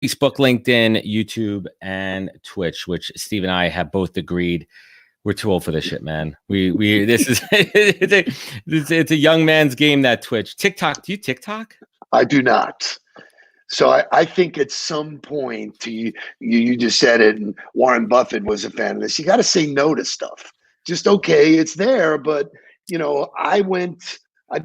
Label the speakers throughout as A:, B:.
A: Facebook, LinkedIn, YouTube, and Twitch, which Steve and I have both agreed we're too old for this shit, man. This is it's a young man's game, that Twitch. TikTok, do you TikTok?
B: I do not. So I think at some point, you just said it, and Warren Buffett was a fan of this. You got to say no to stuff. Just okay, it's there, but I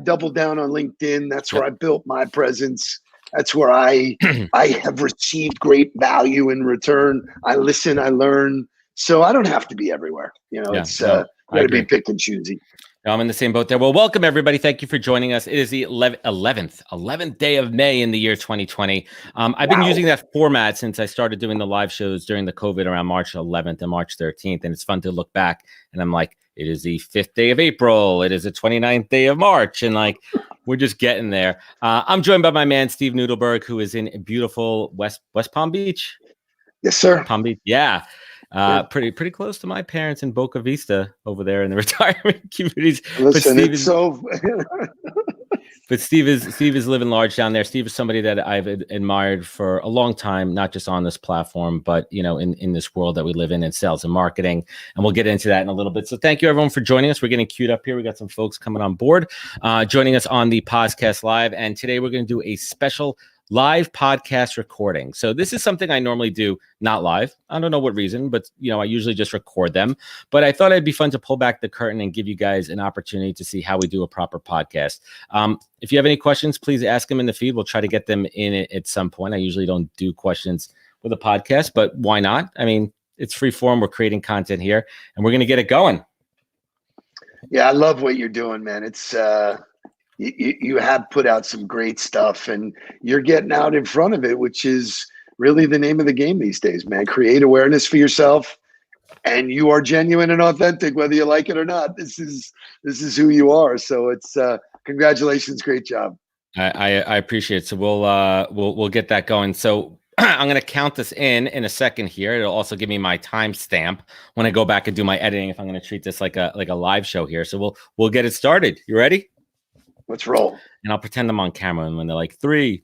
B: doubled down on LinkedIn. That's where I built my presence. That's where I have received great value in return. I listen, I learn. So I don't have to be everywhere. It's got to be pick and choosy.
A: No, I'm in the same boat there. Well, welcome everybody. Thank you for joining us. It is the 11th day of May in the year 2020. I've been using that format since I started doing the live shows during the COVID around March 11th and March 13th. And it's fun to look back and I'm like, it is the 5th day of April. It is the 29th day of March. And like, we're just getting there. I'm joined by my man, Steve Nudelberg, who is in beautiful West Palm Beach.
B: Yes, sir.
A: Palm Beach. Yeah. Pretty close to my parents in Boca Vista over there in the retirement communities.
B: Listen,
A: but Steve is living large down there. Steve is somebody that I've admired for a long time, not just on this platform, but in this world that we live in sales and marketing. And we'll get into that in a little bit. So thank you everyone for joining us. We're getting queued up here. We got some folks coming on board, joining us on the POZcast Live. And today we're going to do a special live podcast recording. So this is something I normally do not live. I don't know what reason, but I usually just record them. But I thought it'd be fun to pull back the curtain and give you guys an opportunity to see how we do a proper podcast. If you have any questions, please ask them in the feed. We'll try to get them in it at some point. I usually don't do questions with a podcast, but why not? I mean, it's free form. We're creating content here and we're going to get it going.
B: Yeah, I love what you're doing, man. It's you have put out some great stuff and you're getting out in front of it, which is really the name of the game these days, man. Create awareness for yourself and you are genuine and authentic, whether you like it or not. This is who you are. So it's congratulations. Great job.
A: I appreciate it. So we'll get that going. So I'm going to count this in a second here. It'll also give me my timestamp when I go back and do my editing, if I'm going to treat this like a live show here. So we'll get it started. You ready?
B: Let's roll.
A: And I'll pretend I'm on camera. And when they're like 3.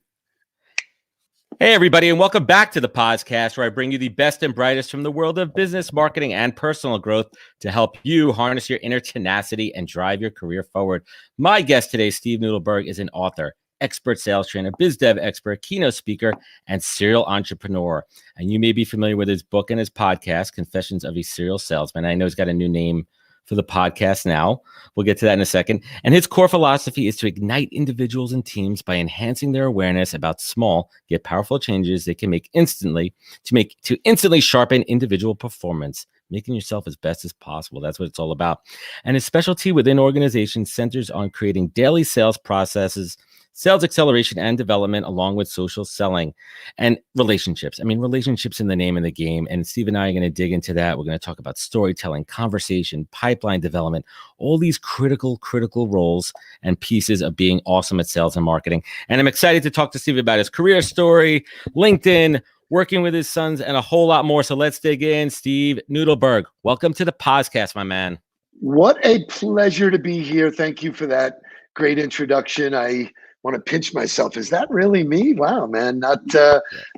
A: Hey, everybody, and welcome back to the POZcast, where I bring you the best and brightest from the world of business, marketing, and personal growth to help you harness your inner tenacity and drive your career forward. My guest today, Steve Nudelberg, is an author, expert sales trainer, biz dev expert, keynote speaker, and serial entrepreneur. And you may be familiar with his book and his podcast, Confessions of a Serial Salesman. I know he's got a new name for the podcast now. We'll get to that in a second. And his core philosophy is to ignite individuals and teams by enhancing their awareness about small yet powerful changes they can make instantly to instantly sharpen individual performance, making yourself as best as possible. That's what it's all about. And his specialty within organizations centers on creating daily sales processes, sales acceleration and development, along with social selling and relationships. I mean, relationships in the name of the game. And Steve and I are going to dig into that. We're going to talk about storytelling, conversation, pipeline development, all these critical roles and pieces of being awesome at sales and marketing. And I'm excited to talk to Steve about his career story, LinkedIn, working with his sons, and a whole lot more. So let's dig in. Steve Nudelberg, welcome to the POZcast, my man.
B: What a pleasure to be here. Thank you for that great introduction. I want to pinch myself. Is that really me? Wow, man. Not,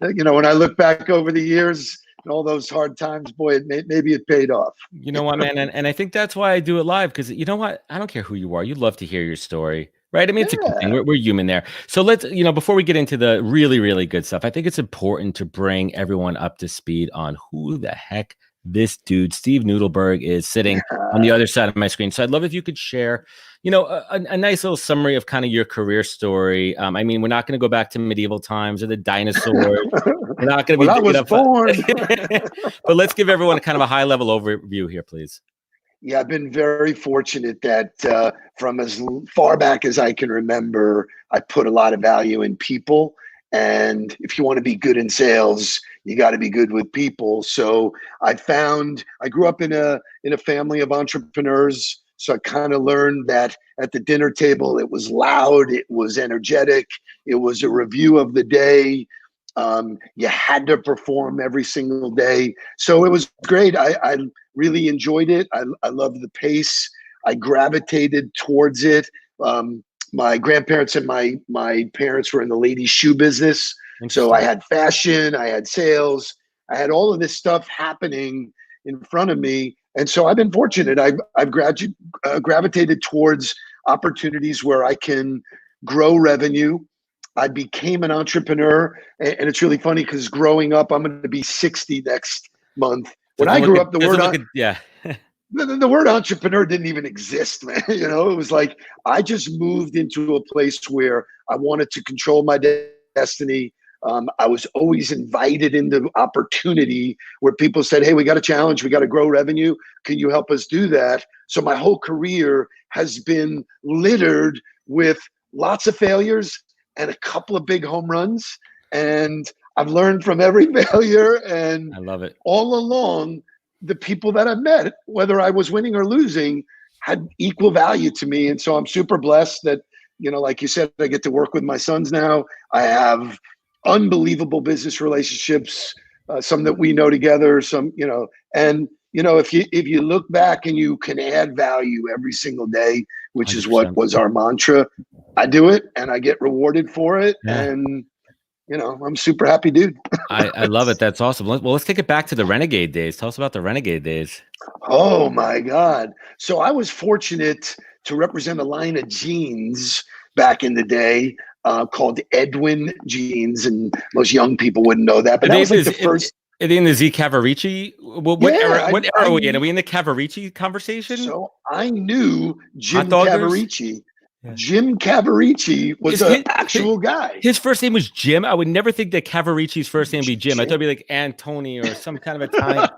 B: when I look back over the years and all those hard times, boy, maybe it paid off.
A: You know what, man? And I think that's why I do it live, because you know what? I don't care who you are. You'd love to hear your story, right? I mean, it's a good thing. We're human there. So let's, before we get into the really, really good stuff, I think it's important to bring everyone up to speed on who the heck this dude, Steve Nudelberg, is sitting on the other side of my screen. So I'd love if you could share, a nice little summary of kind of your career story. I mean, we're not going to go back to medieval times or the dinosaurs. We're not going to be.
B: I was born.
A: But let's give everyone kind of a high level overview here, please.
B: Yeah, I've been very fortunate that from as far back as I can remember, I put a lot of value in people. And if you want to be good in sales, you got to be good with people. So I grew up in a family of entrepreneurs. So I kind of learned that at the dinner table, it was loud, it was energetic, it was a review of the day. You had to perform every single day. So it was great. I really enjoyed it. I loved the pace. I gravitated towards it. My grandparents and my parents were in the ladies' shoe business. So I had fashion, I had sales, I had all of this stuff happening in front of me. And so I've been fortunate. I've gravitated towards opportunities where I can grow revenue. I became an entrepreneur, and it's really funny because growing up, I'm going to be 60 next month. When I grew up, the word entrepreneur didn't even exist, man. You know, it was like I just moved into a place where I wanted to control my destiny. I was always invited into opportunity where people said, hey, we got a challenge. We got to grow revenue. Can you help us do that? So my whole career has been littered with lots of failures and a couple of big home runs. And I've learned from every failure. And
A: I love it.
B: All along, the people that I've met, whether I was winning or losing, had equal value to me. And so I'm super blessed that, you know, like you said, I get to work with my sons now. I have unbelievable business relationships, some that we know together, some, you know, and, you know, if you look back and you can add value every single day, which 100%. Is what was our mantra, I do it and I get rewarded for it. Yeah. And, you know, I'm super happy, dude.
A: I love it. That's awesome. Well, let's take it back to the Renegade Days. Tell us about the Renegade Days.
B: Oh my God. So I was fortunate to represent a line of jeans back in the day called Edwin jeans, and most young people wouldn't know that. But that was like the first.
A: Are they in the Z Cavarici? What era are we in? Are we in the Cavarici conversation?
B: So I knew Jim Cavarici. Yeah. Jim Cavarici was an actual guy.
A: His first name was Jim. I would never think that Cavarici's first name would be Jim. I thought it'd be like Antony or some kind of Italian.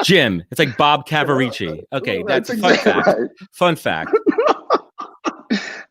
A: Jim. It's like Bob Cavarici. Okay, that's a fun fact. Right. Fun fact.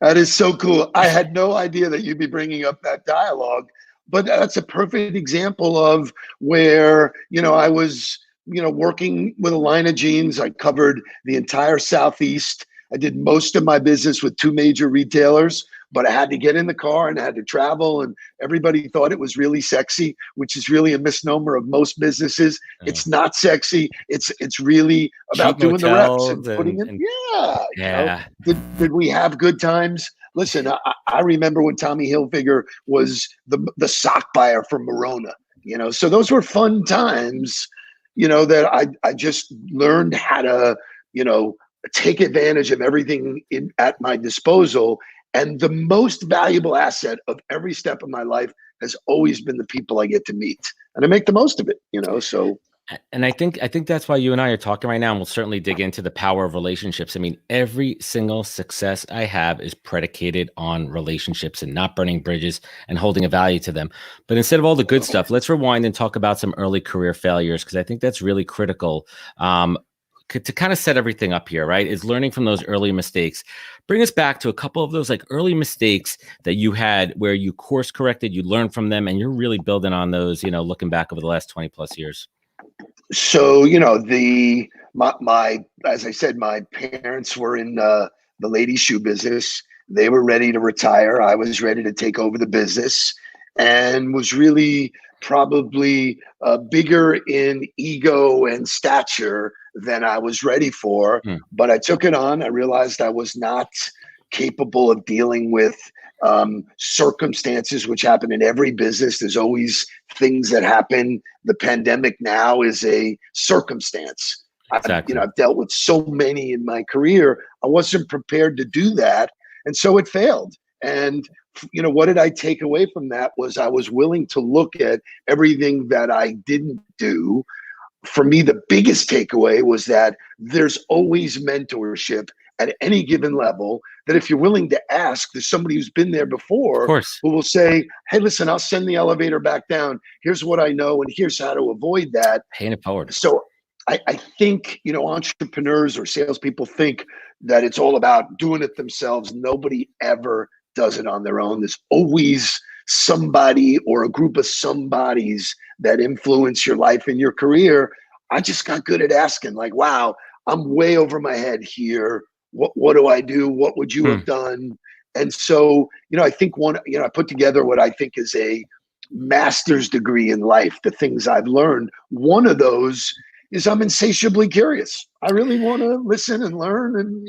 B: That is so cool. I had no idea that you'd be bringing up that dialogue, but that's a perfect example of where, you know, I was, you know, working with a line of jeans. I covered the entire Southeast. I did most of my business with 2 major retailers, but I had to get in the car and I had to travel, and everybody thought it was really sexy, which is really a misnomer of most businesses. Yeah. It's not sexy. It's really about doing the reps and putting it. Yeah.
A: Yeah.
B: You know? Did we have good times? Listen, I remember when Tommy Hilfiger was the sock buyer from Morona, you know, so those were fun times, you know, that I just learned how to, you know, take advantage of everything at my disposal. And the most valuable asset of every step of my life has always been the people I get to meet, and I make the most of it, you know, so.
A: And I think that's why you and I are talking right now, and we'll certainly dig into the power of relationships. I mean, every single success I have is predicated on relationships and not burning bridges and holding a value to them. But instead of all the good stuff, let's rewind and talk about some early career failures, because I think that's really critical to kind of set everything up here, right? Is learning from those early mistakes. Bring us back to a couple of those like early mistakes that you had where you course corrected, you learned from them, and you're really building on those, you know, looking back over the last 20 plus years.
B: So, you know, my as I said, my parents were in the ladies' shoe business. They were ready to retire. I was ready to take over the business, and was really probably bigger in ego and stature than I was ready for. But I took it on. I realized I was not capable of dealing with circumstances, which happen in every business. There's always things that happen. The pandemic now is a circumstance.
A: Exactly.
B: I've dealt with so many in my career. I wasn't prepared to do that. And so it failed. And, you know, what did I take away from that was I was willing to look at everything that I didn't do. For me, the biggest takeaway was that there's always mentorship at any given level, that if you're willing to ask, there's somebody who's been there before who will say, hey, listen, I'll send the elevator back down. Here's what I know, and here's how to avoid that.
A: Paying it forward.
B: So I think, you know, entrepreneurs or salespeople think that it's all about doing it themselves. Nobody ever does it on their own. There's always somebody or a group of somebodies that influence your life and your career. I just got good at asking, like, wow, I'm way over my head here. What do I do? What would you have done? And so, you know, I think I put together what I think is a master's degree in life, the things I've learned. One of those is I'm insatiably curious. I really want to listen and learn, and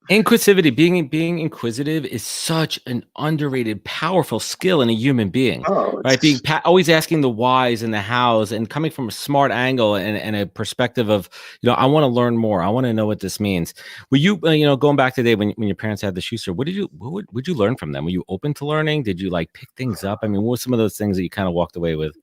A: Inquisitivity, being inquisitive is such an underrated, powerful skill in a human being, right? Being always asking the whys and the hows, and coming from a smart angle and a perspective of, I want to learn more. I want to know what this means. Were you, going back to the day when your parents had the shoe, what would you learn from them? Were you open to learning? Did you like pick things up? I mean, what were some of those things that you kind of walked away with?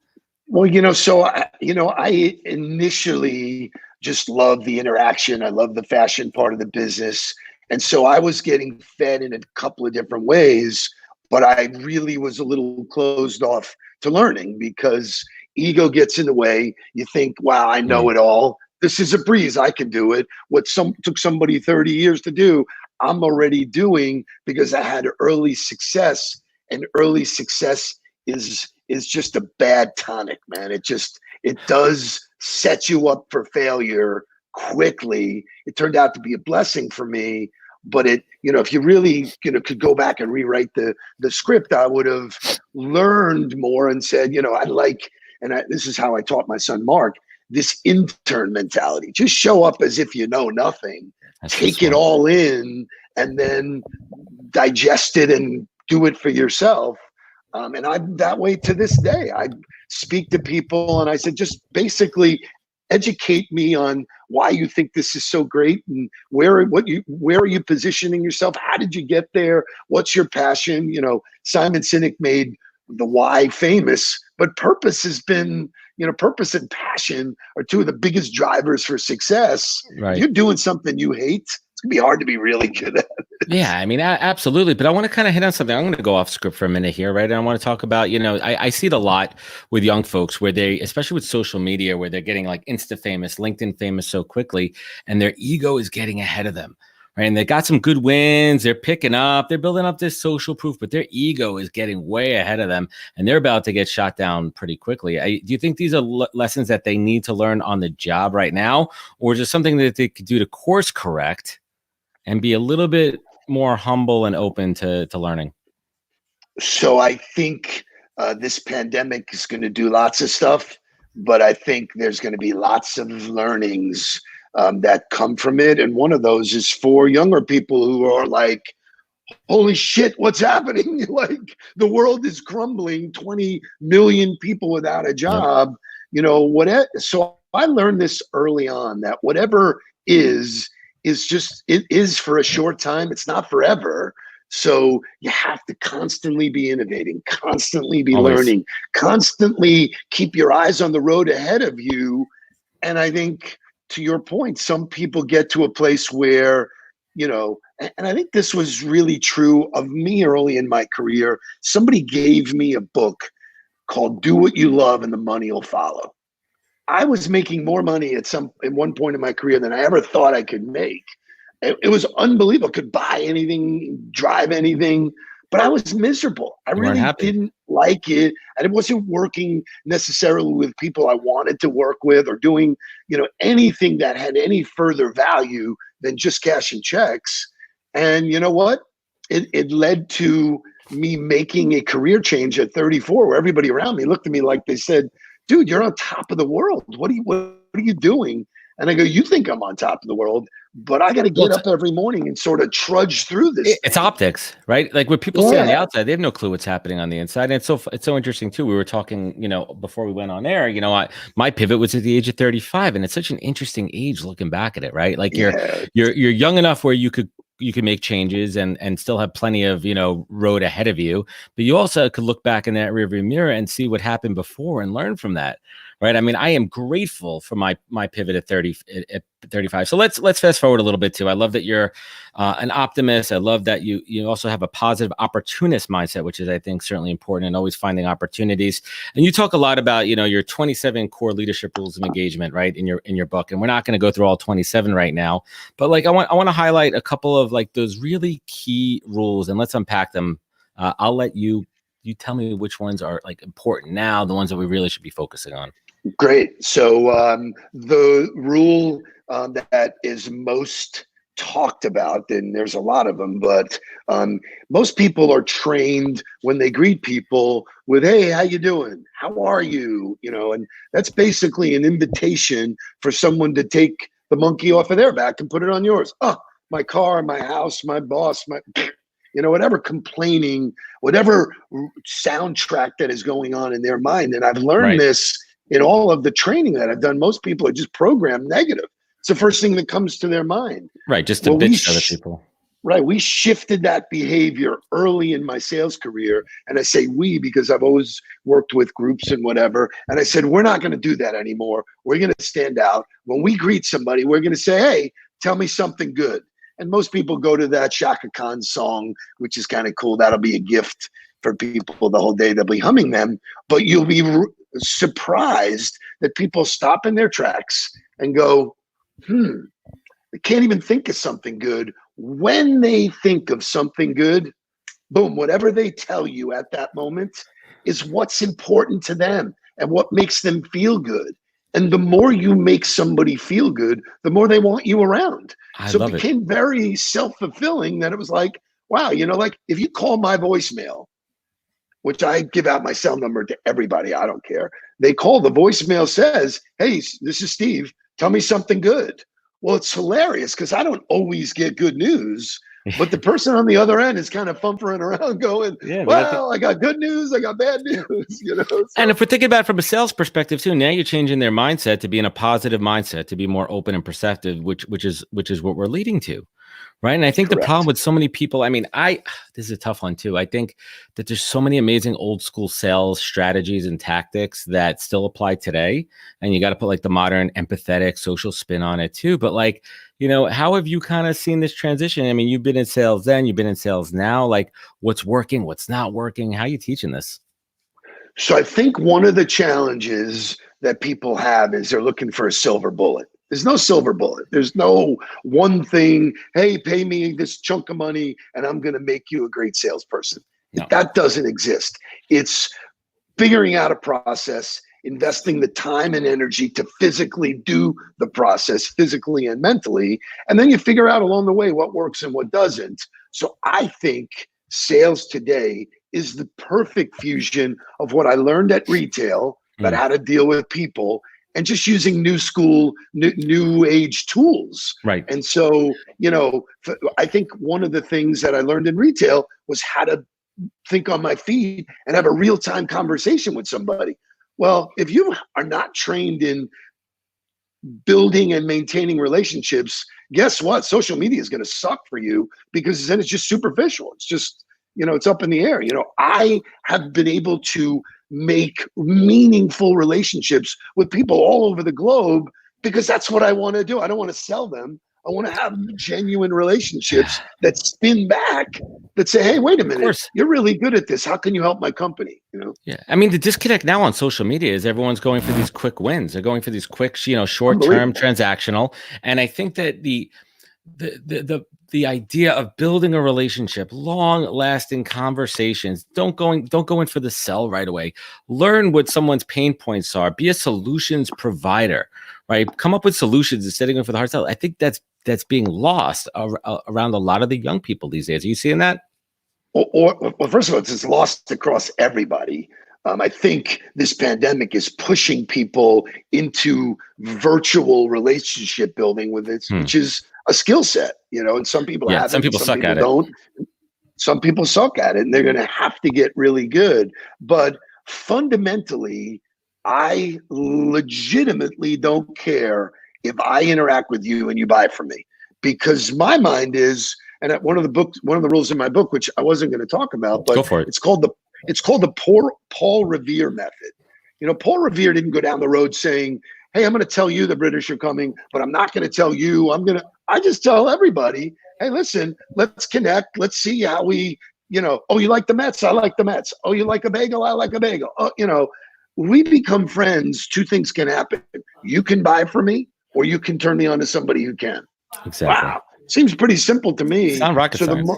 B: Well, so I initially just loved the interaction. I love the fashion part of the business. And so I was getting fed in a couple of different ways, but I really was a little closed off to learning because ego gets in the way. You think, wow, I know it all. This is a breeze. I can do it. What took somebody 30 years to do, I'm already doing because I had early success, and early success is just a bad tonic, man. It does set you up for failure quickly. It turned out to be a blessing for me, but if you really, could go back and rewrite the script, I would have learned more and said, this is how I taught my son, Mark, this intern mentality. Just show up as if you know nothing, take it all in, and then digest it and do it for yourself. And I'm that way to this day. I speak to people and I said, just basically educate me on why you think this is so great, and where are you positioning yourself? How did you get there? What's your passion? Simon Sinek made the why famous, but purpose has been, purpose and passion are two of the biggest drivers for success.
A: Right.
B: If you're doing something you hate, it's gonna be hard to be really good at it.
A: Yeah, I mean, absolutely. But I want to kind of hit on something. I'm going to go off script for a minute here, right? And I want to talk about, I see it a lot with young folks where they, especially with social media, where they're getting like Insta famous, LinkedIn famous so quickly, and their ego is getting ahead of them, right? And they got some good wins, they're picking up, they're building up this social proof, but their ego is getting way ahead of them, and they're about to get shot down pretty quickly. Do you think these are lessons that they need to learn on the job right now, or is it something that they could do to course correct and be a little bit more humble and open to learning?
B: So I think this pandemic is going to do lots of stuff, but I think there's going to be lots of learnings that come from it. And one of those is for younger people who are like, holy shit, what's happening? Like, the world is crumbling, 20 million people without a job, So I learned this early on, that whatever is just, it is for a short time. It's not forever. So you have to constantly be innovating, constantly be learning, constantly keep your eyes on the road ahead of you. And I think, to your point, some people get to a place where, and I think this was really true of me early in my career. Somebody gave me a book called Do What You Love and the Money Will Follow. I was making more money at one point in my career than I ever thought I could make. It was unbelievable. Could buy anything, drive anything, but I was miserable. I really didn't like it. And it wasn't working necessarily with people I wanted to work with, or doing, anything that had any further value than just cashing checks. And you know what? It led to me making a career change at 34, where everybody around me looked at me like they said, dude, you're on top of the world. What are you doing? And I go, you think I'm on top of the world, but I got to get up every morning and sort of trudge through this.
A: It's optics, right? Like what people see on the outside, they have no clue what's happening on the inside. And it's so interesting too. We were talking, before we went on air, my pivot was at the age of 35, and it's such an interesting age looking back at it, right? Like you're young enough where you could make changes and still have plenty of, road ahead of you, but you also could look back in that rearview mirror and see what happened before and learn from that. Right. I mean, I am grateful for my pivot at 35. So let's fast forward a little bit too. I love that you're an optimist. I love that you also have a positive opportunist mindset, which is, I think, certainly important, and always finding opportunities. And you talk a lot about, your 27 core leadership rules of engagement, right, in your book. And we're not going to go through all 27 right now, but like I want to highlight a couple of like those really key rules, and let's unpack them. I'll let you tell me which ones are like important now, the ones that we really should be focusing on.
B: Great. So the rule that is most talked about, and there's a lot of them, but most people are trained when they greet people with, hey, how you doing? How are you? And that's basically an invitation for someone to take the monkey off of their back and put it on yours. Oh, my car, my house, my boss, whatever complaining, whatever soundtrack that is going on in their mind. And I've learned this in all of the training that I've done. Most people are just programmed negative. It's the first thing that comes to their mind.
A: Right. Just to bitch to other people.
B: Right. We shifted that behavior early in my sales career. And I say we because I've always worked with groups and whatever. And I said, we're not going to do that anymore. We're going to stand out. When we greet somebody, we're going to say, hey, tell me something good. And most people go to that Shaka Khan song, which is kind of cool. That'll be a gift for people the whole day. They'll be humming them. But you'll be surprised that people stop in their tracks and go, they can't even think of something good. When they think of something good, boom, whatever they tell you at that moment is what's important to them and what makes them feel good. And the more you make somebody feel good, the more they want you around. So it became very self-fulfilling that it was like, wow, like if you call my voicemail, which I give out my cell number to everybody, I don't care. They call, the voicemail says, hey, this is Steve. Tell me something good. Well, it's hilarious because I don't always get good news, but the person on the other end is kind of fumbling around going, I got good news, I got bad news, So.
A: And if we're thinking about it from a sales perspective too, now you're changing their mindset to be in a positive mindset, to be more open and perceptive, which is what we're leading to. Right. And I think the problem with so many people, this is a tough one too. I think that there's so many amazing old school sales strategies and tactics that still apply today. And you got to put like the modern empathetic social spin on it too. But how have you kind of seen this transition? You've been in sales then, you've been in sales now, like what's working, what's not working? How are you teaching this?
B: So I think one of the challenges that people have is they're looking for a silver bullet. There's no silver bullet. There's no one thing, hey, pay me this chunk of money and I'm going to make you a great salesperson. No. That doesn't exist. It's figuring out a process, investing the time and energy to physically do the process, physically and mentally, and then you figure out along the way what works and what doesn't. So I think sales today is the perfect fusion of what I learned at retail about how to deal with people and just using new school, new age tools.
A: Right.
B: And so, I think one of the things that I learned in retail was how to think on my feet and have a real-time conversation with somebody. Well, if you are not trained in building and maintaining relationships, guess what? Social media is going to suck for you because then it's just superficial. It's just, it's up in the air. I have been able to make meaningful relationships with people all over the globe because that's what I want to do. I don't want to sell them. I want to have genuine relationships that spin back, that say, hey, wait a minute, you're really good at this. How can you help my company?
A: Yeah. The disconnect now on social media is everyone's going for these quick wins. They're going for these quick, short-term transactional. And I think that the idea of building a relationship, long-lasting conversations, don't go in for the sell right away. Learn what someone's pain points are. Be a solutions provider, right? Come up with solutions instead of going for the hard sell. I think that's being lost around a lot of the young people these days. Are you seeing that?
B: Well, first of all, it's lost across everybody. I think this pandemic is pushing people into virtual relationship building with it, which is a skill set, and some people have it,
A: some people suck at
B: it. Some people suck at it, and they're going to have to get really good. But fundamentally, I legitimately don't care if I interact with you and you buy from me, because my mind is, and one of the rules in my book, which I wasn't going to talk about, but it's called the Paul Revere method. Paul Revere didn't go down the road saying, hey, I'm going to tell you the British are coming, but I'm not going to tell you. I just tell everybody, hey, listen, let's connect. Let's see how we, oh, you like the Mets? I like the Mets. Oh, you like a bagel? I like a bagel. Oh, we become friends. Two things can happen. You can buy from me, or you can turn me on to somebody who can.
A: Exactly.
B: Wow. Seems pretty simple to me.
A: It's not rocket science.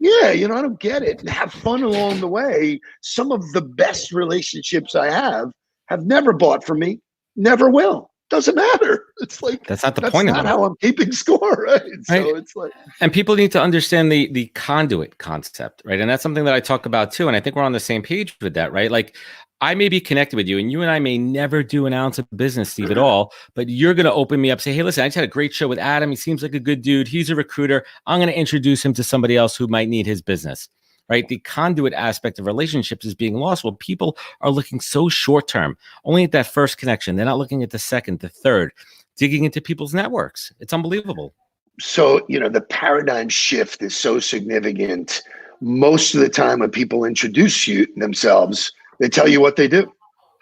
B: I don't get it. And have fun along the way. Some of the best relationships I have never bought from me, never will. doesn't matter. It's like,
A: that's not the
B: that's
A: point of
B: not
A: it.
B: how I'm keeping score, right? So it's like,
A: and people need to understand the conduit concept, right? And that's something that I talk about too. And I think we're on the same page with that, right? Like, I may be connected with you, and you and I may never do an ounce of business, Steve, at all. But you're going to open me up, say, hey, listen, I just had a great show with Adam. He seems like a good dude. He's a recruiter. I'm going to introduce him to somebody else who might need his business, right? The conduit aspect of relationships is being lost. Well, people are looking so short term, only at that first connection. They're not looking at the second, the third, digging into people's networks. It's unbelievable.
B: So, the paradigm shift is so significant. Most of the time when people introduce themselves, they tell you what they do.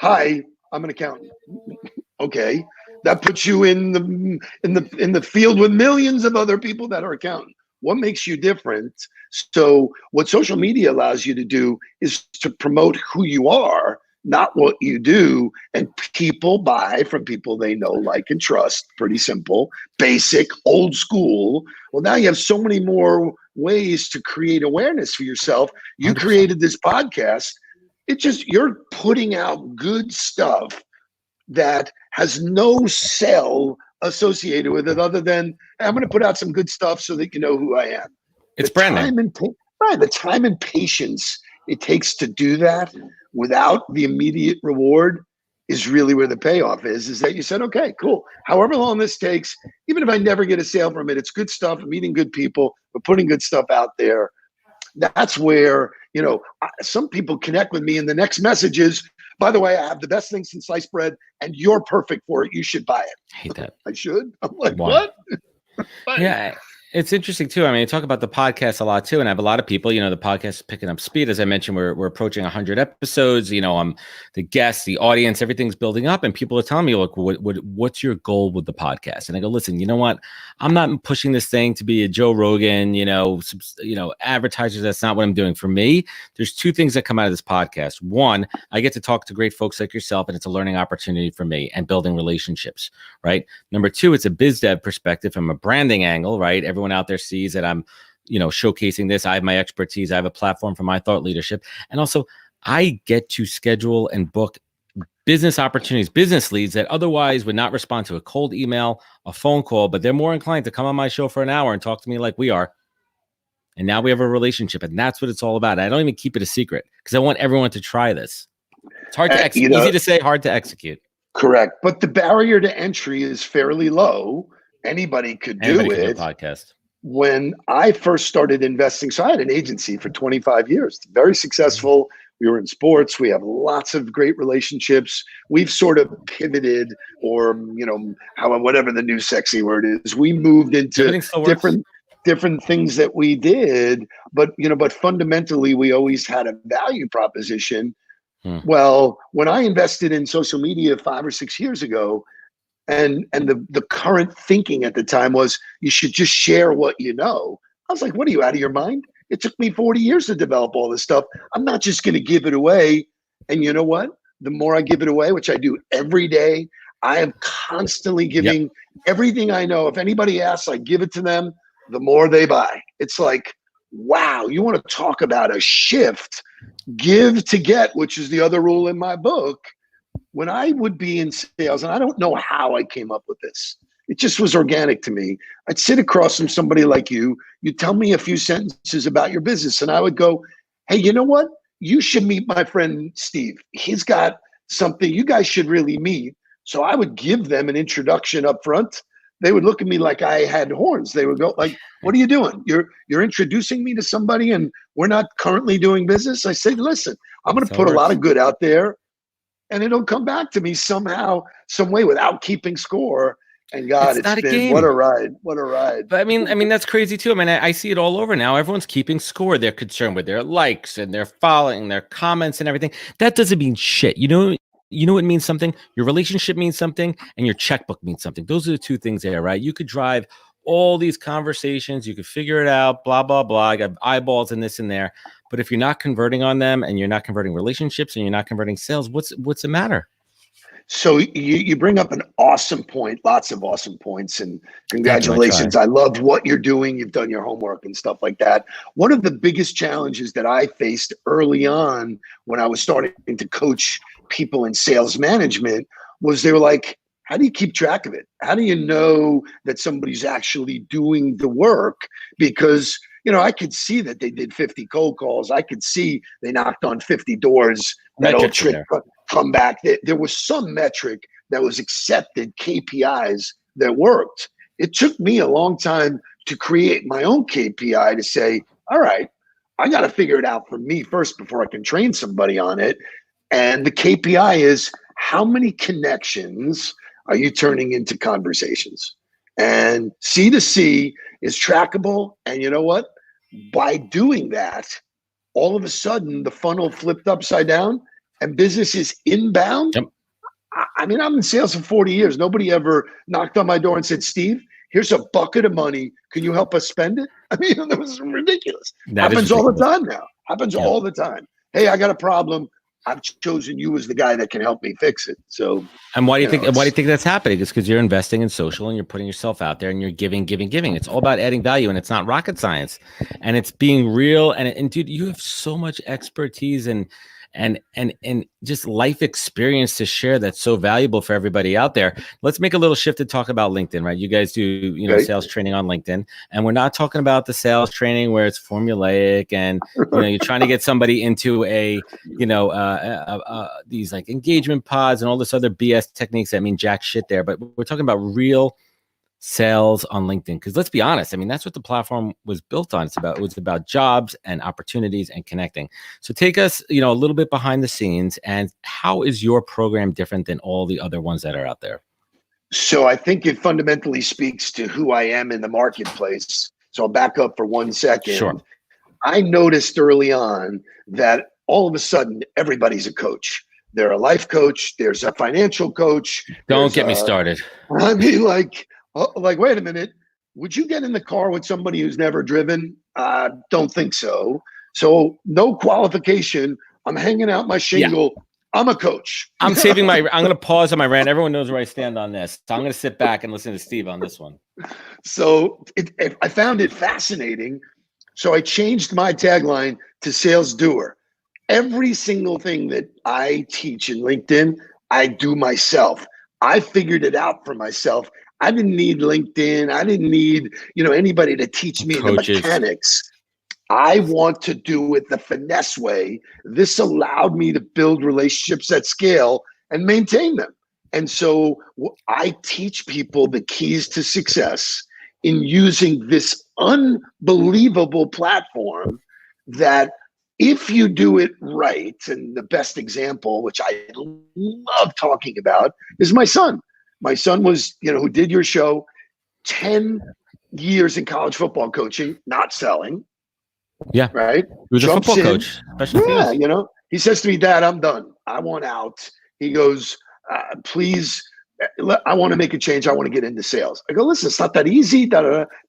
B: Hi, I'm an accountant. Okay. That puts you in the field with millions of other people that are accountants. What makes you different? So what social media allows you to do is to promote who you are, not what you do. And people buy from people they know, like, and trust. Pretty simple, basic, old school. Well, now you have so many more ways to create awareness for yourself. You
A: 100%.
B: created this podcast. You're putting out good stuff that has no sell associated with it other than, hey, I'm going to put out some good stuff so that you know who I am.
A: It's branding.
B: The time and patience it takes to do that without the immediate reward is really where the payoff is that you said, okay, cool. However long this takes, even if I never get a sale from it, it's good stuff. I'm meeting good people. We're putting good stuff out there. That's where, some people connect with me and the next message is, by the way, I have the best thing since sliced bread and you're perfect for it. You should buy it.
A: I hate that.
B: I should. I'm like,
A: Why?
B: what?
A: Yeah. It's interesting too. I mean, I talk about the podcast a lot too, and I have a lot of people, the podcast is picking up speed. As I mentioned, we're approaching 100 episodes, I'm the guests, the audience, everything's building up, and people are telling me, look, what's your goal with the podcast? And I go, listen, you know what? I'm not pushing this thing to be a Joe Rogan, advertisers. That's not what I'm doing. For me, there's two things that come out of this podcast. One, I get to talk to great folks like yourself, and it's a learning opportunity for me and building relationships, right? Number two, it's a biz dev perspective from a branding angle, right? Everyone out there sees that I'm, showcasing this. I have my expertise. I have a platform for my thought leadership. And also I get to schedule and book business opportunities, business leads that otherwise would not respond to a cold email, a phone call, but they're more inclined to come on my show for an hour and talk to me like we are. And now we have a relationship, and that's what it's all about. I don't even keep it a secret because I want everyone to try this. It's hard to execute. Easy to say, hard to execute.
B: Correct. But the barrier to entry is fairly low. Anybody could do it.
A: Do a podcast.
B: When I first started investing, so I had an agency for 25 years, very successful. We were in sports. We have lots of great relationships. We've sort of pivoted, or whatever the new sexy word is. We moved into different things that we did, but fundamentally we always had a value proposition. Well, when I invested in social media 5 or 6 years ago, and the current thinking at the time was you should just share what you know. I was like, what are you, out of your mind? It took me 40 years to develop all this stuff. I'm not just going to give it away. And you know what? The more I give it away, which I do every day, I am constantly giving everything I know. If anybody asks, I give it to them. The more they buy. It's like, wow, you want to talk about a shift? Give to get, which is the other rule in my book. When I would be in sales, and I don't know how I came up with this, it just was organic to me. I'd sit across from somebody like you. You tell me a few sentences about your business, and I would go, hey, you know what? You should meet my friend Steve. He's got something you guys should really meet. So I would give them an introduction up front. They would look at me like I had horns. They would go like, what are you doing? You're introducing me to somebody and we're not currently doing business? I said, listen, I'm going to put a lot of good out there and it'll come back to me somehow, some way without keeping score. And God, it's been game. What a ride. What a ride.
A: But I mean, that's crazy too. I mean, I see it all over now. Everyone's keeping score. They're concerned with their likes and their following, their comments and everything. That doesn't mean shit. You know what means something? Your relationship means something and your checkbook means something. Those are the two things there, right? You could drive all these conversations. You could figure it out, blah, blah, blah. I got eyeballs and this and there. But if you're not converting on them and you're not converting relationships and you're not converting sales, what's the matter?
B: So you bring up an awesome point, lots of awesome points, and congratulations. I love what you're doing. You've done your homework and stuff like that. One of the biggest challenges that I faced early on when I was starting to coach people in sales management was they were like, how do you keep track of it? How do you know that somebody's actually doing the work? Because, I could see that they did 50 cold calls. I could see they knocked on 50 doors. That old trick, come back. There was some metric that was accepted, KPIs that worked. It took me a long time to create my own KPI to say, all right, I got to figure it out for me first before I can train somebody on it. And the KPI is, how many connections are you turning into conversations? And C2C is trackable. And you know what? By doing that, all of a sudden the funnel flipped upside down and business is inbound.
A: Yep.
B: I mean, I'm in sales for 40 years. Nobody ever knocked on my door and said, Steve, here's a bucket of money. Can you help us spend it? I mean, that was ridiculous. Happens all the time now. Happens all the time. Hey, I got a problem. I've chosen you as the guy that can help me fix it. So,
A: and why do you think that's happening? It's because you're investing in social and you're putting yourself out there and you're giving. It's all about adding value, and it's not rocket science, and it's being real. And dude, you have so much expertise and just life experience to share that's so valuable for everybody out there. Let's make a little shift to talk about LinkedIn, right? You guys do, sales training on LinkedIn, and we're not talking about the sales training where it's formulaic and, you're trying to get somebody into these like engagement pods and all this other BS techniques that mean jack shit there. But we're talking about real sales on LinkedIn, because let's be honest, I mean, that's what the platform was built on. It was about jobs and opportunities and connecting. So take us, a little bit behind the scenes, and how is your program different than all the other ones that are out there?
B: So I think it fundamentally speaks to who I am in the marketplace. So I'll back up for 1 second.
A: Sure.
B: I noticed early on that all of a sudden everybody's a coach. They're a life coach. There's a financial coach.
A: Don't get me started.
B: I mean, like, wait a minute, would you get in the car with somebody who's never driven? Don't think so. So no qualification. I'm hanging out my shingle. Yeah. I'm a coach.
A: I'm going to pause on my rant. Everyone knows where I stand on this. So I'm going to sit back and listen to Steve on this one.
B: So I found it fascinating. So I changed my tagline to sales doer. Every single thing that I teach in LinkedIn, I do myself. I figured it out for myself. I didn't need LinkedIn. I didn't need, anybody to teach me the mechanics. I want to do it the finesse way. This allowed me to build relationships at scale and maintain them. And so I teach people the keys to success in using this unbelievable platform that, if you do it right, and the best example, which I love talking about, is my son. My son was, who did your show, 10 years in college football coaching, not selling.
A: Yeah.
B: Right.
A: He was a football coach.
B: Yeah. He says to me, Dad, I'm done. I want out. He goes, please, I want to make a change. I want to get into sales. I go, listen, it's not that easy.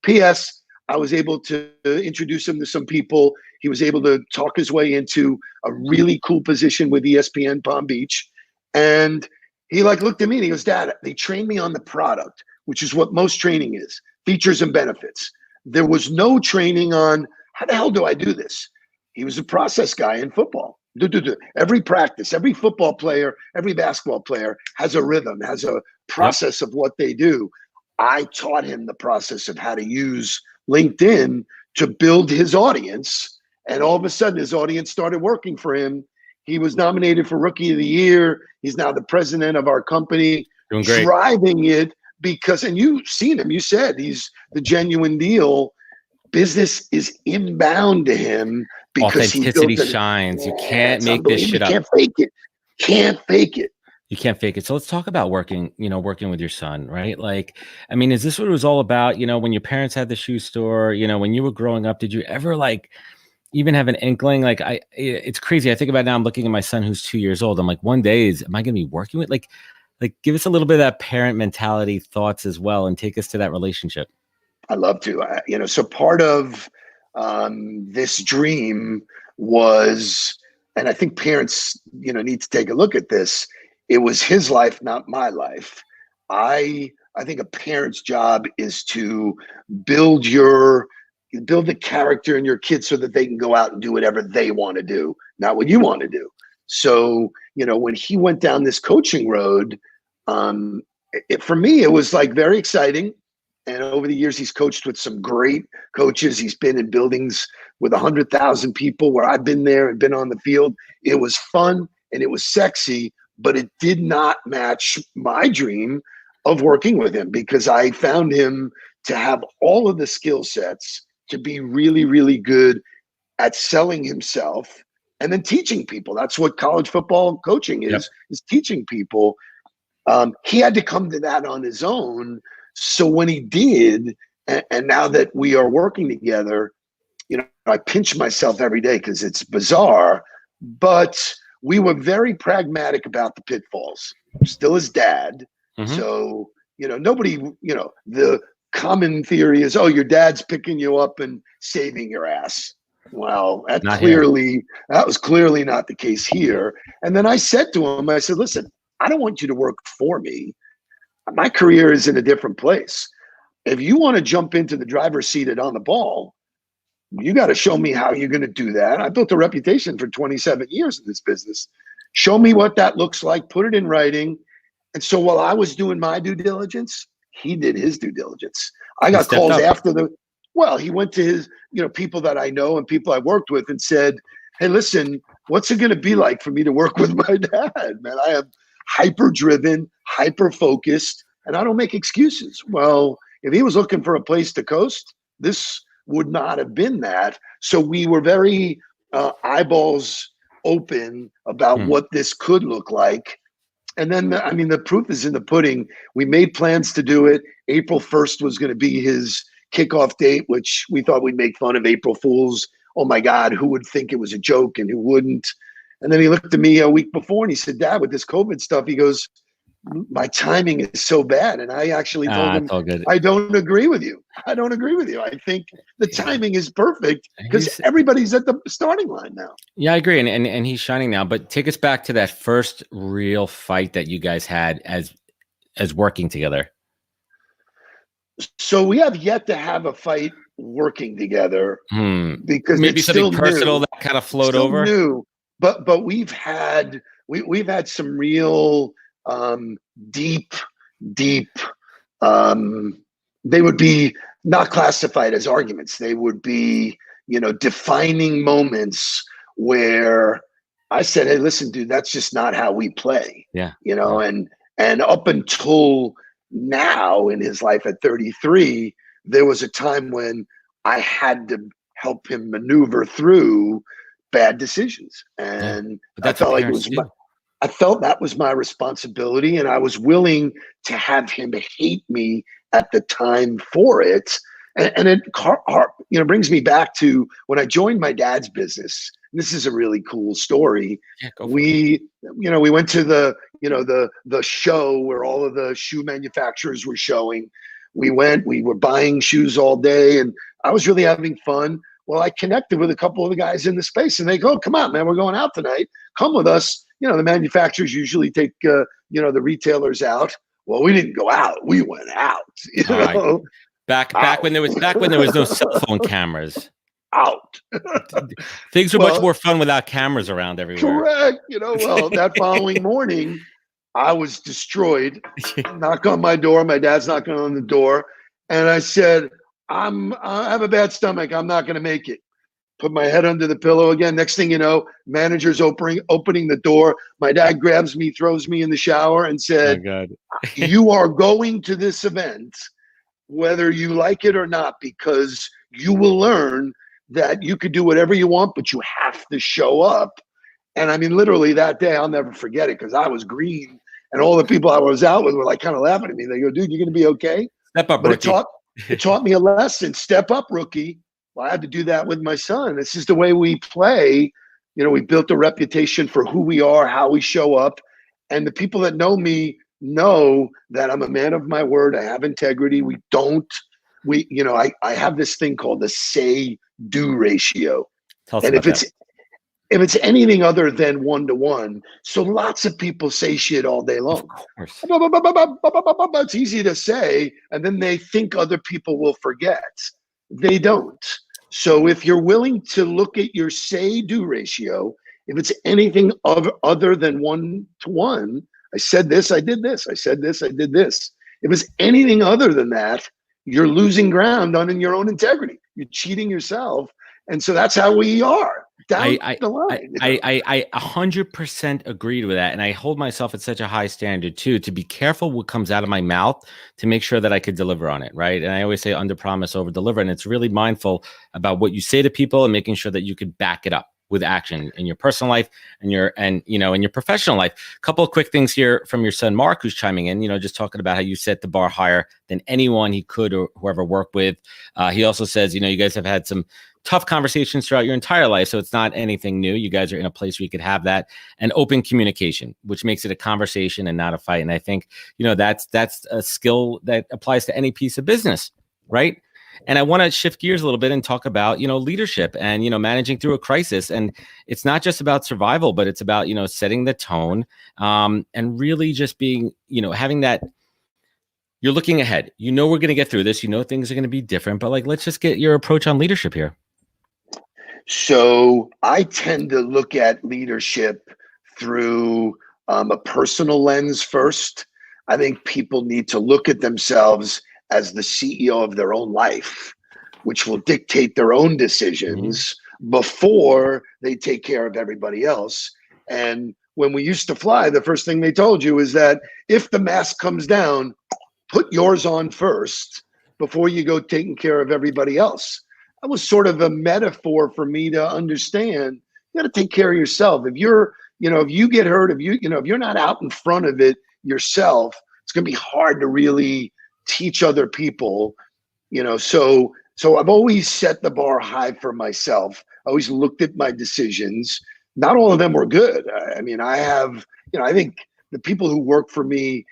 B: P.S. I was able to introduce him to some people. He was able to talk his way into a really cool position with ESPN Palm Beach. And he looked at me and he goes, Dad, they trained me on the product, which is what most training is, features and benefits. There was no training on how the hell do I do this? He was a process guy in football. Every practice, every football player, every basketball player has a rhythm, has a process of what they do. I taught him the process of how to use LinkedIn to build his audience. And all of a sudden, his audience started working for him. He was nominated for Rookie of the Year. He's now the president of our company,
A: doing great,
B: driving it because, and you've seen him, you said he's the genuine deal. Business is inbound to him because
A: authenticity shines. You can't make this shit up.
B: You can't fake it.
A: You can't fake it. So let's talk about working with your son, right? Is this what it was all about? When your parents had the shoe store, when you were growing up, did you ever even have an inkling? It's crazy. I think about it now, I'm looking at my son who's 2 years old. I'm like, one day am I going to be working with give us a little bit of that parent mentality thoughts as well, and take us to that relationship.
B: I love to, so part of this dream was, and I think parents, need to take a look at this. It was his life, not my life. I think a parent's job is to build the character in your kids so that they can go out and do whatever they want to do, not what you want to do. So, when he went down this coaching road, for me, it was like very exciting. And over the years, he's coached with some great coaches. He's been in buildings with 100,000 people where I've been there and been on the field. It was fun and it was sexy, but it did not match my dream of working with him, because I found him to have all of the skill sets to be really, really good at selling himself and then teaching people. That's what college football coaching is teaching people. He had to come to that on his own. So when he did, and now that we are working together, I pinch myself every day because it's bizarre, but we were very pragmatic about the pitfalls. Still his dad. Mm-hmm. So, nobody, the common theory is, oh, your dad's picking you up and saving your ass. Well, that was clearly not the case here. And then I said to him, I said, listen, I don't want you to work for me. My career is in a different place. If you want to jump into the driver's seat and on the ball, you got to show me how you're going to do that. I built a reputation for 27 years in this business. Show me what that looks like, put it in writing. And so while I was doing my due diligence, he did his due diligence. I got calls after he went to his, people that I know and people I worked with and said, hey, listen, what's it going to be like for me to work with my dad? Man, I am hyper-driven, hyper-focused, and I don't make excuses. Well, if he was looking for a place to coast, this would not have been that. So we were very eyeballs open about what this could look like. And then, the proof is in the pudding. We made plans to do it. April 1st was going to be his kickoff date, which we thought we'd make fun of April Fools. Oh my God, who would think it was a joke and who wouldn't? And then he looked at me a week before and he said, Dad, with this COVID stuff, he goes, my timing is so bad. And I actually told him, I don't agree with you. I think the timing is perfect because everybody's at the starting line now.
A: Yeah, I agree. And he's shining now. But take us back to that first real fight that you guys had as working together.
B: So we have yet to have a fight working together because
A: maybe
B: it's
A: something
B: still
A: personal
B: new.
A: that kind of flowed over.
B: New, but we've had some real deep. They would be not classified as arguments. They would be, defining moments where I said, hey, listen, dude, that's just not how we play.
A: Yeah.
B: And up until now in his life at 33, there was a time when I had to help him maneuver through bad decisions. And I felt like I felt that was my responsibility, and I was willing to have him hate me at the time for it. And it brings me back to when I joined my dad's business. This is a really cool story. Yeah, we went to the show where all of the shoe manufacturers were showing. We were buying shoes all day, and I was really having fun. Well, I connected with a couple of the guys in the space, and they go, come on, man, we're going out tonight. Come with us. The manufacturers usually take, the retailers out. Well, we didn't go out. We went out.
A: Right. Back when there was no cell phone cameras.
B: Out.
A: Things were much more fun without cameras around everywhere.
B: Correct. That following morning, I was destroyed. Knock on my door. My dad's knocking on the door. And I said, I have a bad stomach. I'm not going to make it. Put my head under the pillow again. Next thing you know, manager's opening the door. My dad grabs me, throws me in the shower and said,
A: oh,
B: you are going to this event, whether you like it or not, because you will learn that you could do whatever you want, but you have to show up. And literally that day, I'll never forget it because I was green and all the people I was out with were like kind of laughing at me. They go, dude, you're going to be okay.
A: Step up,
B: but
A: rookie.
B: It taught me a lesson. Step up, rookie. Well, I had to do that with my son. This is the way we play. We built a reputation for who we are, how we show up. And the people that know me know that I'm a man of my word. I have integrity. I have this thing called the say-do ratio.
A: And
B: if it's anything other than 1-to-1, so lots of people say shit all day long.
A: Of course.
B: It's easy to say, and then they think other people will forget. They don't. So if you're willing to look at your say-do ratio, if it's anything other than 1-to-1, I said this, I did this. I said this, I did this. If it's anything other than that, you're losing ground on in your own integrity. You're cheating yourself. And so that's how we are down the line.
A: I 100% agreed with that. And I hold myself at such a high standard too, to be careful what comes out of my mouth to make sure that I could deliver on it. Right. And I always say under promise, over deliver. And it's really mindful about what you say to people and making sure that you could back it up with action in your personal life and in your professional life. A couple of quick things here from your son, Mark, who's chiming in, just talking about how you set the bar higher than anyone he could or whoever worked with. He also says, you guys have had some tough conversations throughout your entire life. So it's not anything new. You guys are in a place where you could have that, and open communication, which makes it a conversation and not a fight. And I think, that's a skill that applies to any piece of business, right? And I want to shift gears a little bit and talk about, leadership and, managing through a crisis. And it's not just about survival, but it's about, setting the tone, and really just being, having that, you're looking ahead, we're going to get through this, things are going to be different, but let's just get your approach on leadership here.
B: So I tend to look at leadership through a personal lens first. I think people need to look at themselves as the CEO of their own life, which will dictate their own decisions before they take care of everybody else. And when we used to fly, the first thing they told you is that if the mask comes down, put yours on first before you go taking care of everybody else. That was sort of a metaphor for me to understand. You got to take care of yourself. If you're, if you get hurt, if you're not out in front of it yourself, it's going to be hard to really teach other people, so I've always set the bar high for myself. I always looked at my decisions. Not all of them were good. I mean, I think the people who work for me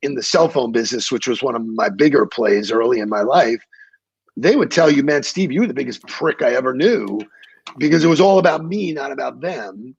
B: in the cell phone business, which was one of my bigger plays early in my life, they would tell you, man, Steve, you were the biggest prick I ever knew, because it was all about me, not about them.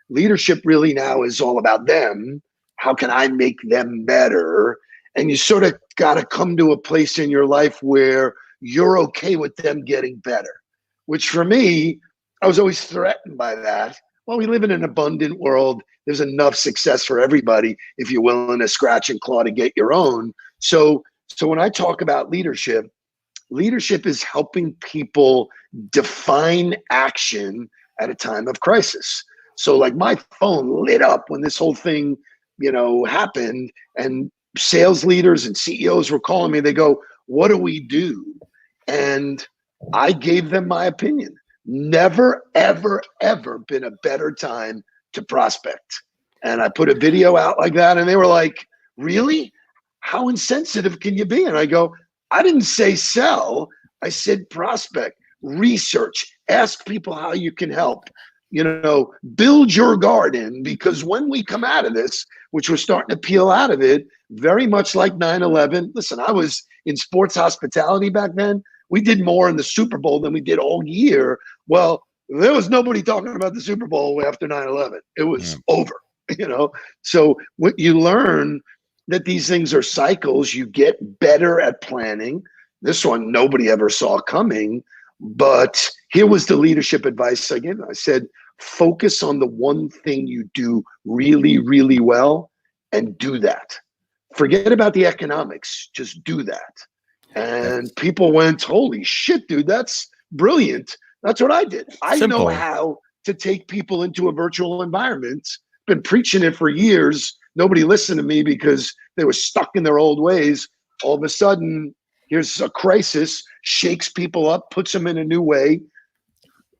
B: Leadership really now is all about them. How can I make them better? And you sort of got to come to a place in your life where you're okay with them getting better, which for me, I was always threatened by that. Well, we live in an abundant world. There's enough success for everybody if you're willing to scratch and claw to get your own. So when I talk about leadership is helping people define action at a time of crisis. So my phone lit up when this whole thing, happened, and sales leaders and CEOs were calling me. They go, what do we do? And I gave them my opinion. Never, ever, ever been a better time to prospect. And I put a video out like that, and they were like, really? How insensitive can you be? And I go, I didn't say sell. I said prospect, research, ask people how you can help. Build your garden, because when we come out of this, which we're starting to peel out of it, very much like 9/11. Listen, I was in sports hospitality back then. We did more in the Super Bowl than we did all year. Well, there was nobody talking about the Super Bowl after 9/11. It was over, So what you learn, that these things are cycles. You get better at planning. This one nobody ever saw coming. But here was the leadership advice I gave. I said, focus on the one thing you do really, really well, and do that. Forget about the economics. Just do that. And people went, holy shit, dude, that's brilliant. That's what I did. I know how to take people into a virtual environment. Been preaching it for years. Nobody listened to me because they were stuck in their old ways. All of a sudden, here's a crisis, shakes people up, puts them in a new way.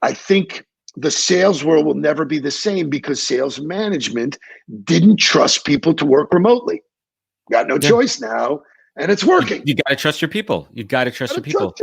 B: I think the sales world will never be the same because sales management didn't trust people to work remotely. Got no choice now, and it's working.
A: You got to trust your people. You got to trust your people.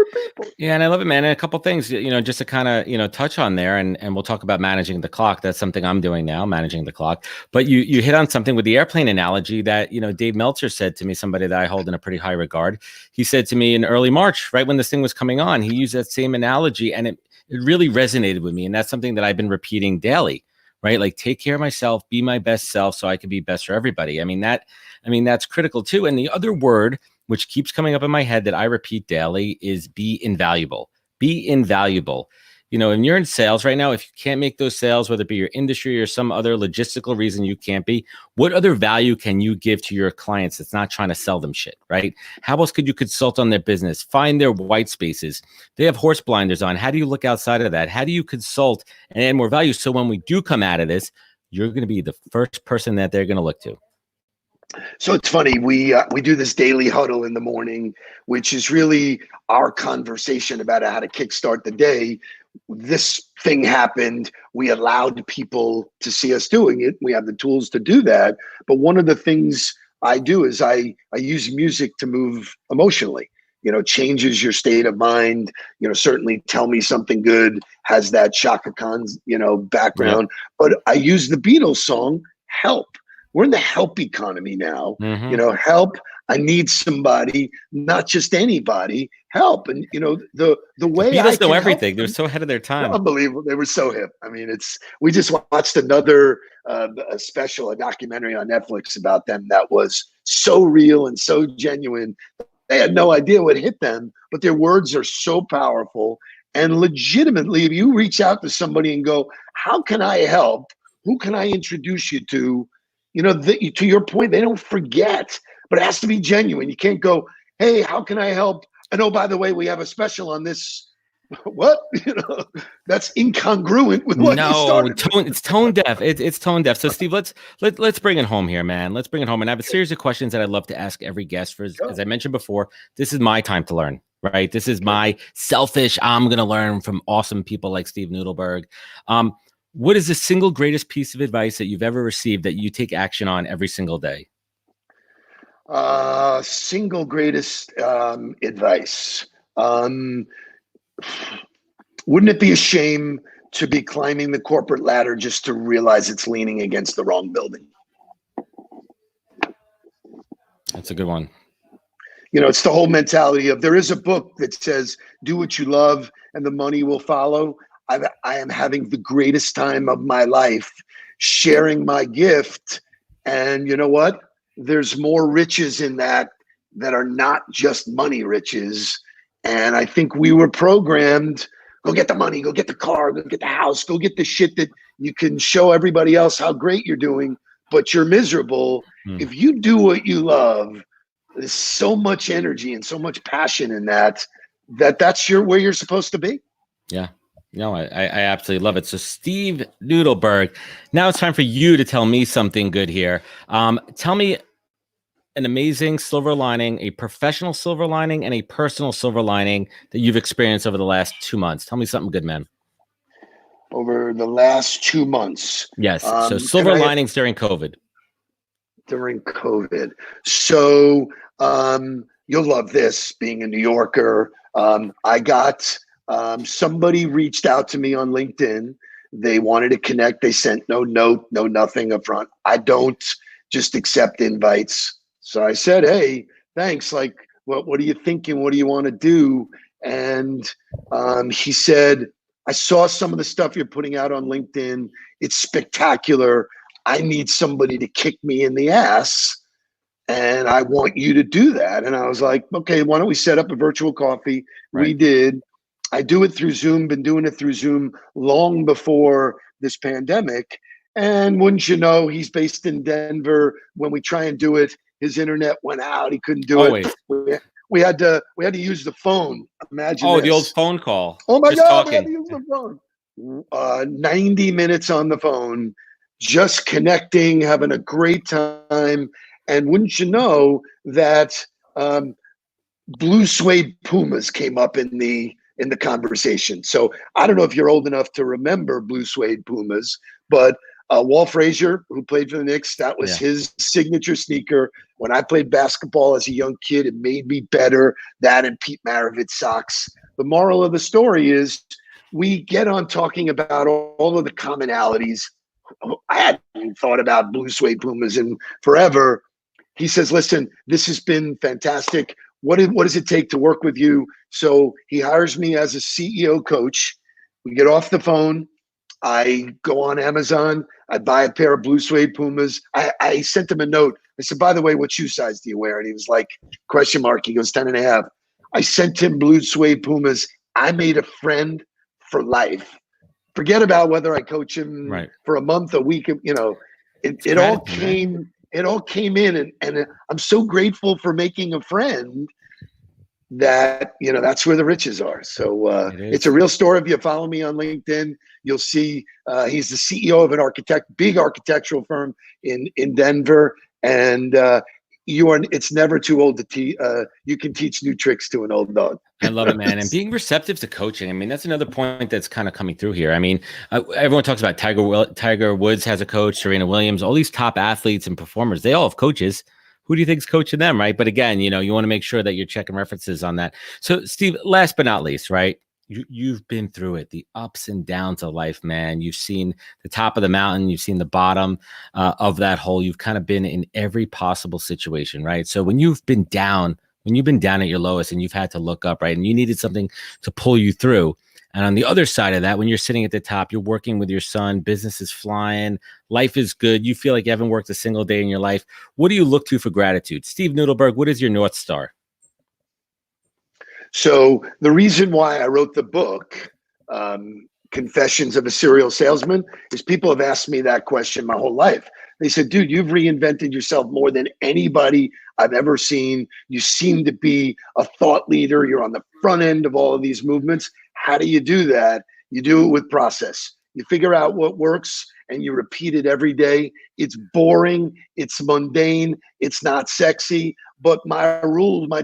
A: Yeah, and I love it, man. And a couple of things, just to kind of, touch on there, and we'll talk about managing the clock. That's something I'm doing now, managing the clock. But you hit on something with the airplane analogy that, Dave Meltzer said to me, somebody that I hold in a pretty high regard. He said to me in early March, right when this thing was coming on, he used that same analogy, and it really resonated with me. And that's something that I've been repeating daily, right? Like, take care of myself, be my best self so I can be best for everybody. I mean, that's critical too. And the other word, which keeps coming up in my head that I repeat daily, is be invaluable. Be invaluable. when you're in sales right now, if you can't make those sales, whether it be your industry or some other logistical reason you can't be, what other value can you give to your clients that's not trying to sell them shit, right? How else could you consult on their business, find their white spaces? They have horse blinders on. How do you look outside of that? How do you consult and add more value? So when we do come out of this, you're going to be the first person that they're going to look to.
B: So it's funny, we do this daily huddle in the morning, which is really our conversation about how to kickstart the day. This thing happened. We allowed people to see us doing it. We have the tools to do that. But one of the things I do is I use music to move emotionally. Changes your state of mind. Certainly Tell Me Something Good has that Shaka Khan's, background. Yep. But I use the Beatles song, Help. We're in the help economy now. Mm-hmm. Help. I need somebody, not just anybody. Help. And the way
A: Beatles know everything. They're so ahead of their time.
B: Unbelievable. They were so hip. I mean, we just watched another a documentary on Netflix about them that was so real and so genuine. They had no idea what hit them, but their words are so powerful. And legitimately, if you reach out to somebody and go, how can I help? Who can I introduce you to? To your point, they don't forget, but it has to be genuine. You can't go, hey, how can I help? And oh, by the way, we have a special on this. What? That's incongruent with what you started.
A: It's tone deaf. It's tone deaf. So Steve, let's bring it home here, man. Let's bring it home. And I have a series of questions that I'd love to ask every guest. As I mentioned before, this is my time to learn, right? This is my selfish, I'm going to learn from awesome people like Steve Nudelberg. What is the single greatest piece of advice that you've ever received that you take action on every single day?
B: Single greatest advice. Wouldn't it be a shame to be climbing the corporate ladder just to realize it's leaning against the wrong building?
A: That's a good one.
B: It's the whole mentality of, there is a book that says, do what you love and the money will follow. I am having the greatest time of my life sharing my gift. And you know what? There's more riches in that are not just money riches. And I think we were programmed, go get the money, go get the car, go get the house, go get the shit that you can show everybody else how great you're doing, but you're miserable. If you do what you love, there's so much energy and so much passion in that's where you're supposed to be.
A: Yeah. No, I absolutely love it. So Steve Nudelberg, now it's time for you to tell me something good here. Tell me an amazing silver lining, a professional silver lining, and a personal silver lining that you've experienced over the last 2 months. Tell me something good, man.
B: Over the last 2 months.
A: Yes. So silver linings during COVID.
B: So you'll love this, being a New Yorker. I got... somebody reached out to me on LinkedIn. They wanted to connect. They sent no note, no nothing up front. I don't just accept invites. So I said, hey, thanks. Like, what are you thinking? What do you want to do? And he said, I saw some of the stuff you're putting out on LinkedIn. It's spectacular. I need somebody to kick me in the ass. And I want you to do that. And I was like, okay, why don't we set up a virtual coffee? Right. We did. I do it through Zoom, been doing it through Zoom long before this pandemic. And wouldn't you know, he's based in Denver. When we try and do it, his internet went out. He couldn't do it. We had to use the phone. Imagine this.
A: The old phone call.
B: Oh my God, we had to use the phone. 90 minutes on the phone, just connecting, having a great time. And wouldn't you know that blue suede Pumas came up in the conversation. So I don't know if you're old enough to remember blue suede Pumas, but Walt Frazier, who played for the Knicks, that was his signature sneaker. When I played basketball as a young kid, it made me better. That and Pete Maravich socks. The moral of the story is we get on talking about all of the commonalities. I hadn't thought about blue suede Pumas in forever. He says, listen, this has been fantastic. What does it take to work with you? So he hires me as a CEO coach. We get off the phone. I go on Amazon. I buy a pair of blue suede Pumas. I sent him a note. I said, by the way, what shoe size do you wear? And he was like, question mark. He goes, 10.5. I sent him blue suede Pumas. I made a friend for life. Forget about whether I coach him for a month, a week, it all came in, and I'm so grateful for making a friend that, that's where the riches are. So it's a real story. If you follow me on LinkedIn, you'll see he's the CEO of an big architectural firm in Denver. And it's never too old to teach. You can teach new tricks to an old dog.
A: I love it, man. And being receptive to coaching. I mean, that's another point that's kind of coming through here. I mean, everyone talks about Tiger Woods has a coach, Serena Williams, all these top athletes and performers. They all have coaches. Who do you think is coaching them, right? But again, you want to make sure that you're checking references on that. So, Steve, last but not least, right? You've been through it, the ups and downs of life, man. You've seen the top of the mountain. You've seen the bottom of that hole. You've kind of been in every possible situation, right? So when you've been down at your lowest and you've had to look up, right? And you needed something to pull you through. And on the other side of that, when you're sitting at the top, you're working with your son, business is flying, life is good. You feel like you haven't worked a single day in your life. What do you look to for gratitude? Steve Nudelberg, what is your North Star?
B: So the reason why I wrote the book, Confessions of a Serial Salesman, is people have asked me that question my whole life. They said, dude, you've reinvented yourself more than anybody I've ever seen. You seem to be a thought leader. You're on the front end of all of these movements. How do you do that? You do it with process. You figure out what works and you repeat it every day. It's boring. It's mundane. It's not sexy. But my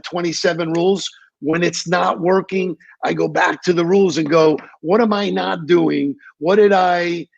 B: 27 rules, when it's not working, I go back to the rules and go, what am I not doing? What did I,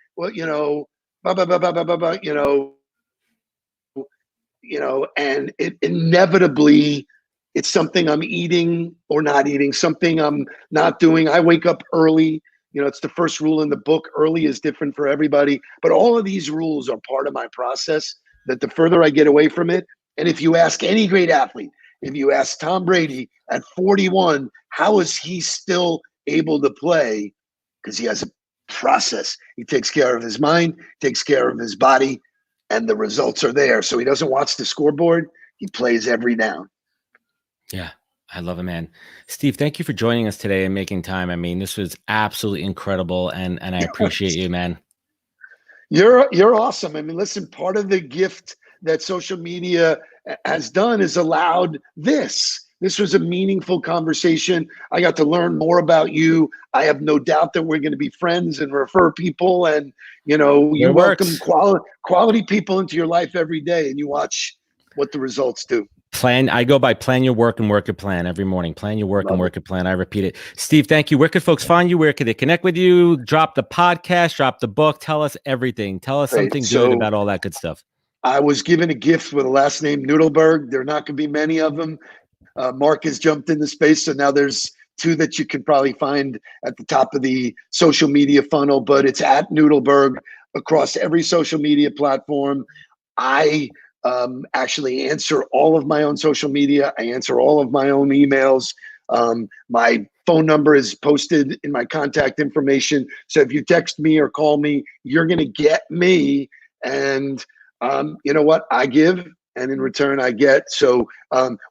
B: and it inevitably, it's something I'm eating or not eating, something I'm not doing. I wake up early. It's the first rule in the book. Early is different for everybody. But all of these rules are part of my process, that the further I get away from it. And if you ask any great athlete, if you ask Tom Brady at 41, how is he still able to play? Because he has a process. He takes care of his mind, takes care of his body, and the results are there. So he doesn't watch the scoreboard. He plays every down.
A: Yeah, I love it, man. Steve, thank you for joining us today and making time. I mean, this was absolutely incredible, and I appreciate you, man.
B: You're awesome. I mean, listen, part of the gift that social media has done is allowed this. This was a meaningful conversation. I got to learn more about you. I have no doubt that we're going to be friends and refer people. And, you welcome quality people into your life every day, and you watch what the results do.
A: I go by plan your work and work your plan every morning. Plan your work and work your plan. I repeat it. Steve, thank you. Where could folks find you? Where could they connect with you? Drop the podcast, drop the book. Tell us everything. Tell us something good about all that good stuff.
B: I was given a gift with a last name, Nudelberg. There are not going to be many of them. Mark has jumped into space, so now there's 2 that you could probably find at the top of the social media funnel, but it's at Nudelberg across every social media platform. I actually answer all of my own social media. I answer all of my own emails. My phone number is posted in my contact information. So if you text me or call me, you're going to get me. And you know what? I give, and in return I get. So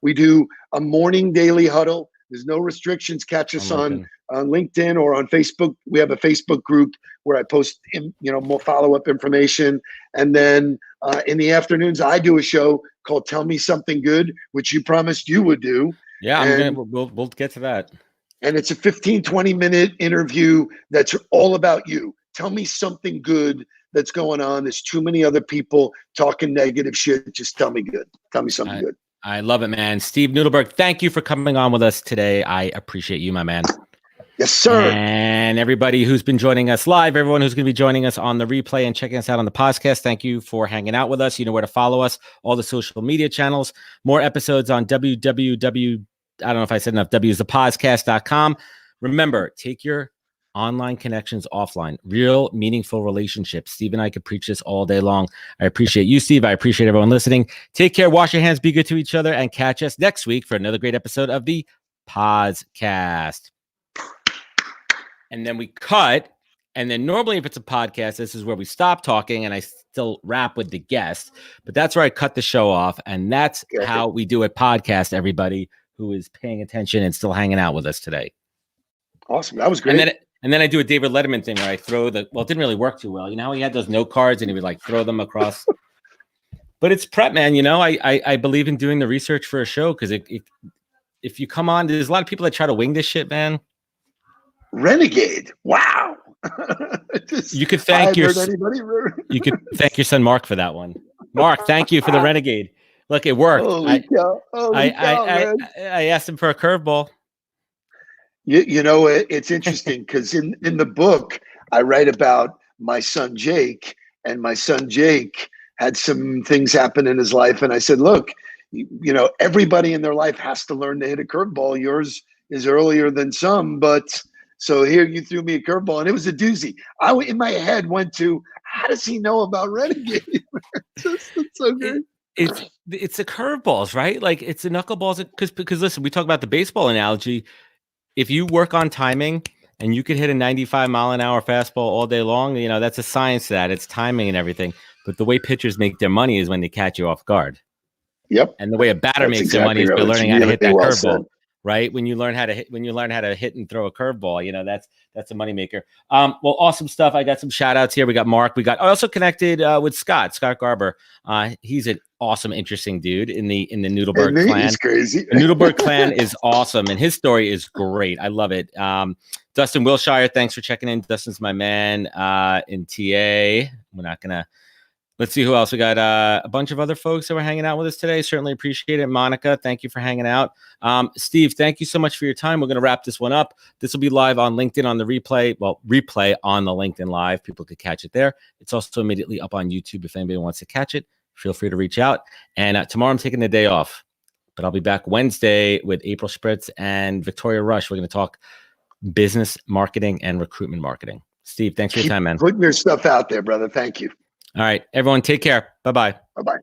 B: we do a morning daily huddle. There's no restrictions. Catch us on LinkedIn or on Facebook. We have a Facebook group where I post, more follow-up information. And then in the afternoons, I do a show called Tell Me Something Good, which you promised you would do.
A: Yeah, we'll get to that.
B: And it's a 15, 20-minute interview that's all about you. Tell me something good that's going on. There's too many other people talking negative shit. Just tell me good. Tell me something good.
A: I love it, man. Steve Nudelberg, thank you for coming on with us today. I appreciate you, my man.
B: Yes, sir.
A: And everybody who's been joining us live, everyone who's going to be joining us on the replay and checking us out on the podcast, thank you for hanging out with us. You know where to follow us, all the social media channels, more episodes on www. I don't know if I said enough. POZcast.com. Remember, take your online connections offline, real meaningful relationships. Steve and I could preach this all day long. I appreciate you, Steve. I appreciate everyone listening. Take care, wash your hands, be good to each other, and catch us next week for another great episode of the POZcast. And then we cut. And then normally if it's a podcast, this is where we stop talking and I still rap with the guest, but that's where I cut the show off. And that's how we do a podcast, everybody who is paying attention and still hanging out with us today.
B: Awesome. That was great.
A: And then I do a David Letterman thing where I throw it didn't really work too well. You know how he had those note cards and he would like throw them across. But it's prep, man. You know, I believe in doing the research for a show because if you come on, there's a lot of people that try to wing this shit, man.
B: Renegade. Wow.
A: You could thank your son Mark for that one. Mark, thank you for the Renegade. Look, it worked. I asked him for a curveball.
B: You know, it's interesting because in the book, I write about my son Jake, and my son Jake had some things happen in his life. And I said, look, you know, everybody in their life has to learn to hit a curveball. Yours is earlier than some, but so here you threw me a curveball and it was a doozy. I, in my head, went to, how does he know about Renegade? It's so good.
A: It's the curveballs, right? Like it's the knuckleballs. Because listen, we talk about the baseball analogy. If you work on timing and you could hit a 95-mile-an-hour fastball all day long, you know, that's a science to that. It's timing and everything. But the way pitchers make their money is when they catch you off guard.
B: Yep.
A: And the way a batter makes their money is by learning how to hit that curveball. Right? When you learn how to hit and throw a curveball, you know, that's a moneymaker. Well, awesome stuff. I got some shout outs here. We got Mark. I also connected with Scott Garber. He's an awesome, interesting dude in the Nudelberg clan.
B: He's crazy.
A: The Nudelberg clan is awesome, and his story is great. I love it. Dustin Wilshire, thanks for checking in. Dustin's my man in TA. We're not gonna. Let's see who else. We got a bunch of other folks that were hanging out with us today. Certainly appreciate it. Monica, thank you for hanging out. Steve, thank you so much for your time. We're going to wrap this one up. This will be live on LinkedIn on the replay. Well, replay on the LinkedIn Live. People could catch it there. It's also immediately up on YouTube. If anybody wants to catch it, feel free to reach out. And tomorrow I'm taking the day off, but I'll be back Wednesday with April Spritz and Victoria Rush. We're going to talk business marketing and recruitment marketing. Steve, thanks for your time, man.
B: Putting your stuff out there, brother. Thank you.
A: All right, everyone, take care. Bye-bye.
B: Bye-bye.